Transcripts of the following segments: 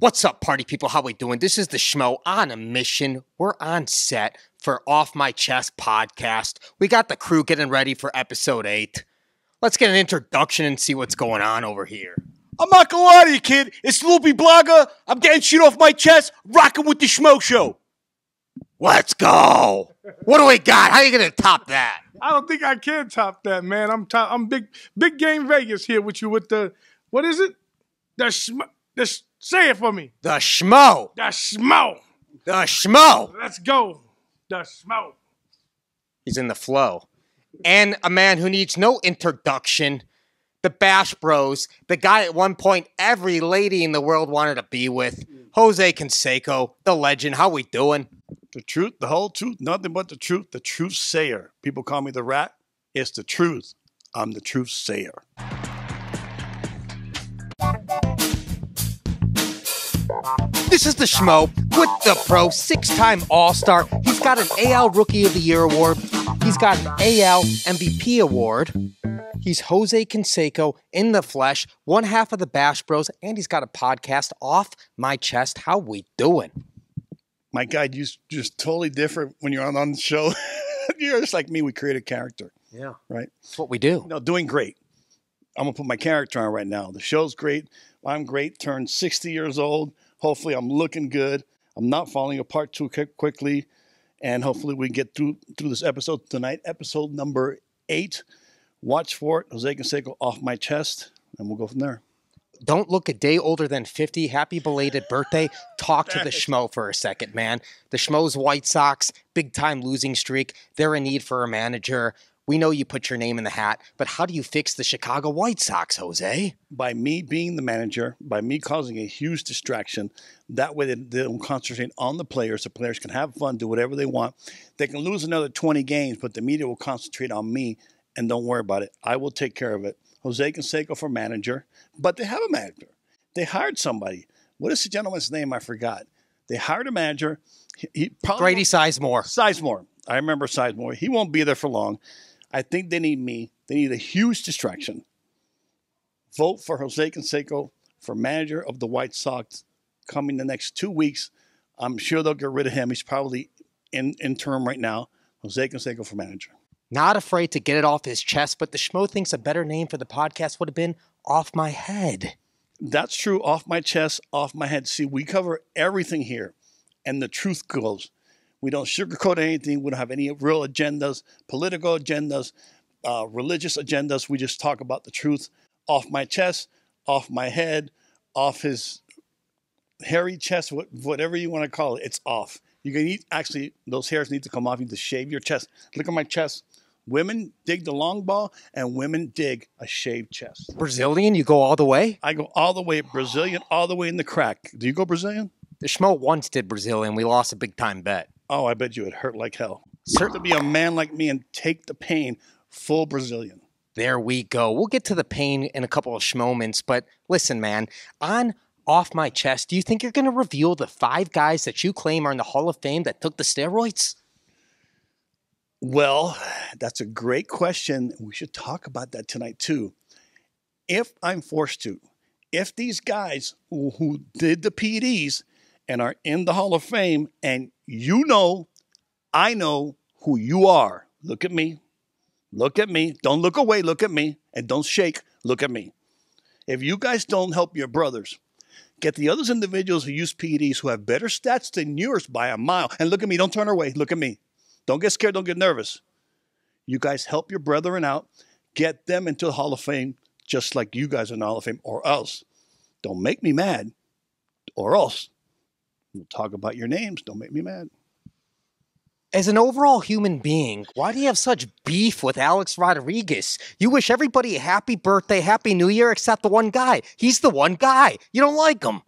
What's up, party people? How we doing? This is the Schmo on a mission. We're on set for Off My Chest podcast. We got the crew getting ready for episode 8. Let's get an introduction and see what's going on over here. I'm not gonna lie to you, kid. It's Loopy Blogger. I'm getting shit off my chest, rocking with the Schmo Show. Let's go. What do we got? How are you going to top that? I don't think I can top that, man. I'm big game Vegas here with you with the, what is it? Say it for me. The Schmo. The Schmo. The Schmo. Let's go. The Schmo. He's in the flow. And a man who needs no introduction, the Bash Bros, the guy at one point every lady in the world wanted to be with, Shohei Canseco, the legend. How we doing? The truth, the whole truth, nothing but the truth sayer. People call me the rat. It's the truth. I'm the truth sayer. This is the Schmo with the pro, 6-time All-Star. He's got an AL Rookie of the Year award. He's got an AL MVP award. He's Shohei Canseco in the flesh, one half of the Bash Bros, and he's got a podcast, Off My Chest. How we doing? My God, you're just totally different when you're on the show. You're just like me. We create a character. Yeah. Right? That's what we do. No, doing great. I'm going to put my character on right now. The show's great. I'm great. Turned 60 years old. Hopefully, I'm looking good. I'm not falling apart too quickly. And hopefully, we get through this episode tonight. Episode number 8. Watch for it. Shohei Canseco, Off My Chest. And we'll go from there. Don't look a day older than 50. Happy belated birthday. Talk to the Schmo for a second, man. The Schmo's White Sox, big-time losing streak. They're in need for a manager. We know you put your name in the hat, but how do you fix the Chicago White Sox, Jose? By me being the manager, by me causing a huge distraction. That way they don't concentrate on the players. The players can have fun, do whatever they want. They can lose another 20 games, but the media will concentrate on me, and don't worry about it. I will take care of it. Shohei Canseco for manager, but they have a manager. They hired somebody. What is the gentleman's name? I forgot. They hired a manager. He probably Grady Sizemore. Sizemore. I remember Sizemore. He won't be there for long. I think they need me. They need a huge distraction. Vote for Shohei Canseco for manager of the White Sox coming the next 2 weeks. I'm sure they'll get rid of him. He's probably in term right now. Shohei Canseco for manager. Not afraid to get it off his chest, but the Schmo thinks a better name for the podcast would have been Off My Head. That's true. Off my chest, off my head. See, we cover everything here, and the truth goes. We don't sugarcoat anything. We don't have any real agendas, political agendas, religious agendas. We just talk about the truth. Off my chest, off my head, off his hairy chest, whatever you want to call it. It's off. You can eat. Actually, those hairs need to come off. You need to shave your chest. Look at my chest. Women dig the long ball, and women dig a shaved chest. Brazilian, you go all the way? I go all the way Brazilian, all the way in the crack. Do you go Brazilian? The Schmo once did Brazilian. We lost a big-time bet. Oh, I bet you it hurt like hell. Certainly. To be a man like me and take the pain, full Brazilian. There we go. We'll get to the pain in a couple of schmoments, but listen, man, on Off My Chest, do you think you're going to reveal the 5 guys that you claim are in the Hall of Fame that took the steroids? Well, that's a great question. We should talk about that tonight, too. If I'm forced to, if these guys who did the PEDs and are in the Hall of Fame, and you know, I know who you are. Look at me. Look at me. Don't look away. Look at me. And don't shake. Look at me. If you guys don't help your brothers, get the other individuals who use PEDs who have better stats than yours by a mile. And look at me. Don't turn away. Look at me. Don't get scared. Don't get nervous. You guys help your brethren out. Get them into the Hall of Fame just like you guys are in the Hall of Fame, or else. Don't make me mad, or else. We'll talk about your names. Don't make me mad. As an overall human being, why do you have such beef with Alex Rodriguez? You wish everybody a happy birthday, happy new year, except the one guy. He's the one guy. You don't like him.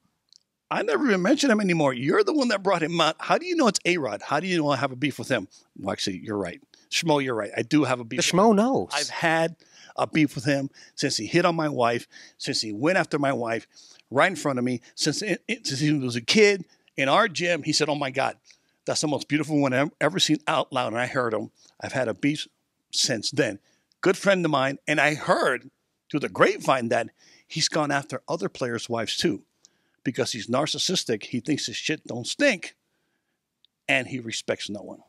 I never even mention him anymore. You're the one that brought him out. How do you know it's A-Rod? How do you know I have a beef with him? Well, actually, you're right. Schmo, you're right. I do have a beef. The Schmo knows. I've had a beef with him since he hit on my wife, since he went after my wife right in front of me, since he was a kid in our gym. He said, oh, my God, that's the most beautiful one I've ever seen out loud. And I heard him. I've had a beef since then. Good friend of mine. And I heard through the grapevine that he's gone after other players' wives, too. because he's narcissistic. He thinks his shit don't stink, and he respects no one.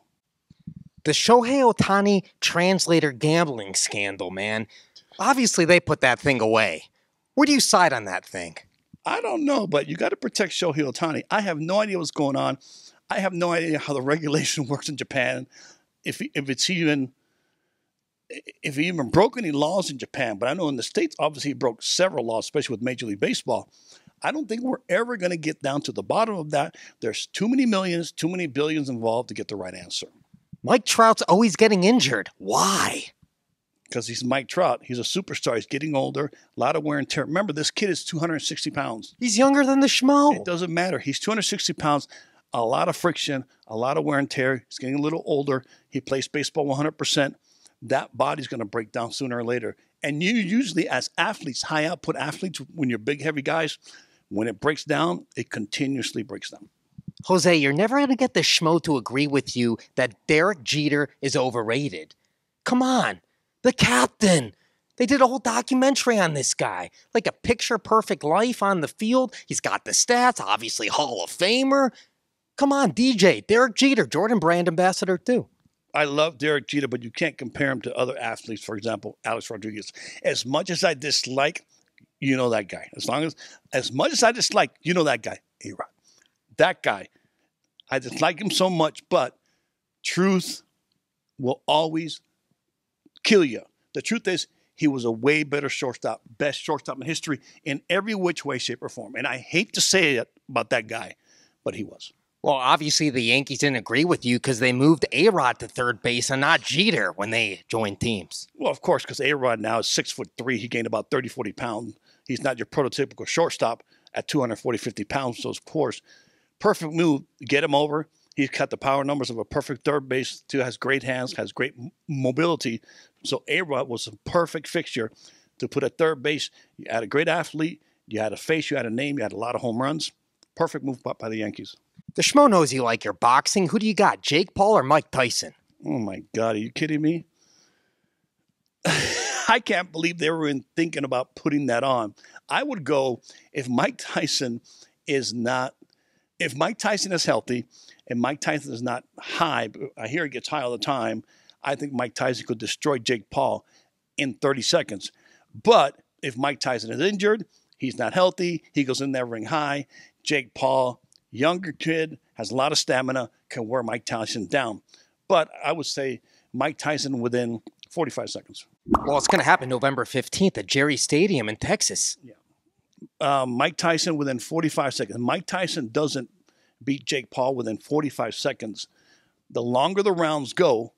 The Shohei Ohtani translator gambling scandal, man. Obviously, they put that thing away. Where do you side on that thing? I don't know, but you got to protect Shohei Ohtani. I have no idea what's going on. I have no idea how the regulation works in Japan. If he even broke any laws in Japan, but I know in the States, obviously he broke several laws, especially with Major League Baseball. I don't think we're ever going to get down to the bottom of that. There's too many millions, too many billions involved to get the right answer. Mike Trout's always getting injured. Why? Because he's Mike Trout. He's a superstar. He's getting older. A lot of wear and tear. Remember, this kid is 260 pounds. He's younger than the Schmo. It doesn't matter. He's 260 pounds. A lot of friction, a lot of wear and tear. He's getting a little older. He plays baseball 100%. That body's going to break down sooner or later. And you usually, as athletes, high output athletes, when you're big, heavy guys, when it breaks down, it continuously breaks down. Jose, you're never going to get the Schmo to agree with you that Derek Jeter is overrated. Come on. The captain. They did a whole documentary on this guy. Like a picture-perfect life on the field. He's got the stats, obviously Hall of Famer. Come on, DJ. Derek Jeter, Jordan Brand ambassador too. I love Derek Jeter, but you can't compare him to other athletes. For example, Alex Rodriguez. As much as I dislike, you know that guy. As much as I dislike, you know that guy, A-Rod. That guy. I dislike him so much, but truth will always kill you. The truth is, he was a way better shortstop, best shortstop in history in every which way, shape, or form. And I hate to say it about that guy, but he was. Well, obviously the Yankees didn't agree with you because they moved A-Rod to third base and not Jeter when they joined teams. Well, of course, because A-Rod now is 6'3". He gained about 30, 40 pounds. He's not your prototypical shortstop at 240, 50 pounds. So, of course, perfect move. Get him over. He's got the power numbers of a perfect third base, too, has great hands, has great mobility. So A-Rod was a perfect fixture to put at third base. You had a great athlete. You had a face. You had a name. You had a lot of home runs. Perfect move by the Yankees. The Schmo knows you like your boxing. Who do you got, Jake Paul or Mike Tyson? Oh, my God. Are you kidding me? I can't believe they were thinking about putting that on. I would go if Mike Tyson is healthy and Mike Tyson is not high, I hear he gets high all the time, I think Mike Tyson could destroy Jake Paul in 30 seconds. But if Mike Tyson is injured, he's not healthy, he goes in there ring high, Jake Paul, younger kid, has a lot of stamina, can wear Mike Tyson down. But I would say Mike Tyson within 45 seconds. Well, it's going to happen November 15th at Jerry Stadium in Texas. Yeah. Mike Tyson within 45 seconds. Mike Tyson doesn't beat Jake Paul within 45 seconds. The longer the rounds go,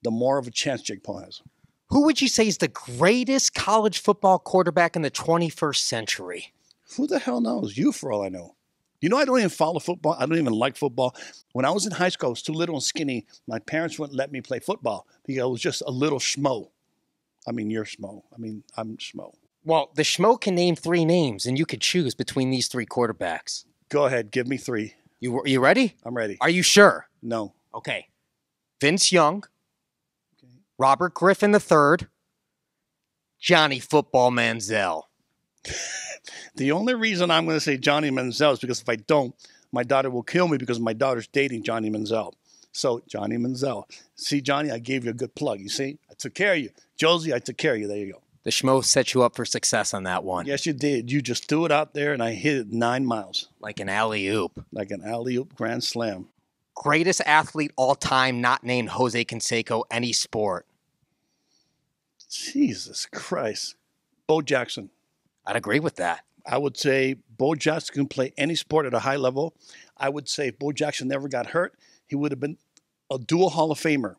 the more of a chance Jake Paul has. Who would you say is the greatest college football quarterback in the 21st century? Who the hell knows? You, for all I know. You know, I don't even follow football. I don't even like football. When I was in high school, I was too little and skinny. My parents wouldn't let me play football because I was just a little schmo. I mean, you're schmo. I mean, I'm schmo. Well, the Schmo can name 3 names, and you could choose between these 3 quarterbacks. Go ahead. Give me 3. You ready? I'm ready. Are you sure? No. Okay. Vince Young, Robert Griffin III, Johnny Football Manziel. The only reason I'm going to say Johnny Manziel is because if I don't, my daughter will kill me because my daughter's dating Johnny Manziel. So, Johnny Manziel. See, Johnny, I gave you a good plug. You see? I took care of you. Josie, I took care of you. There you go. The Schmo set you up for success on that one. Yes, you did. You just threw it out there, and I hit it 9 miles. Like an alley-oop. Like an alley-oop grand slam. Greatest athlete all time not named Jose Canseco, any sport. Jesus Christ. Bo Jackson. I'd agree with that. I would say Bo Jackson can play any sport at a high level. I would say if Bo Jackson never got hurt, he would have been a dual Hall of Famer.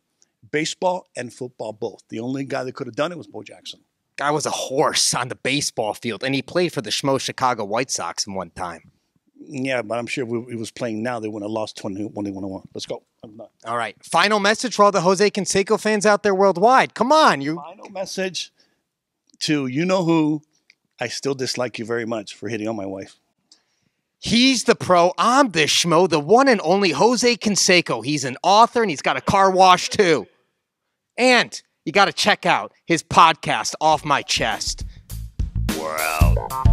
Baseball and football both. The only guy that could have done it was Bo Jackson. Guy was a horse on the baseball field, and he played for the Schmo Chicago White Sox in one time. Yeah, but I'm sure if he was playing now, they wouldn't have lost 21-1. Let's go. I'm done. All right. Final message for all the Jose Canseco fans out there worldwide. Come on. Final message to you-know-who. I still dislike you very much for hitting on my wife. He's the pro. I'm the Schmo, the one and only Jose Canseco. He's an author, and he's got a car wash, too. And you got to check out his podcast, Off My Chest. We're out.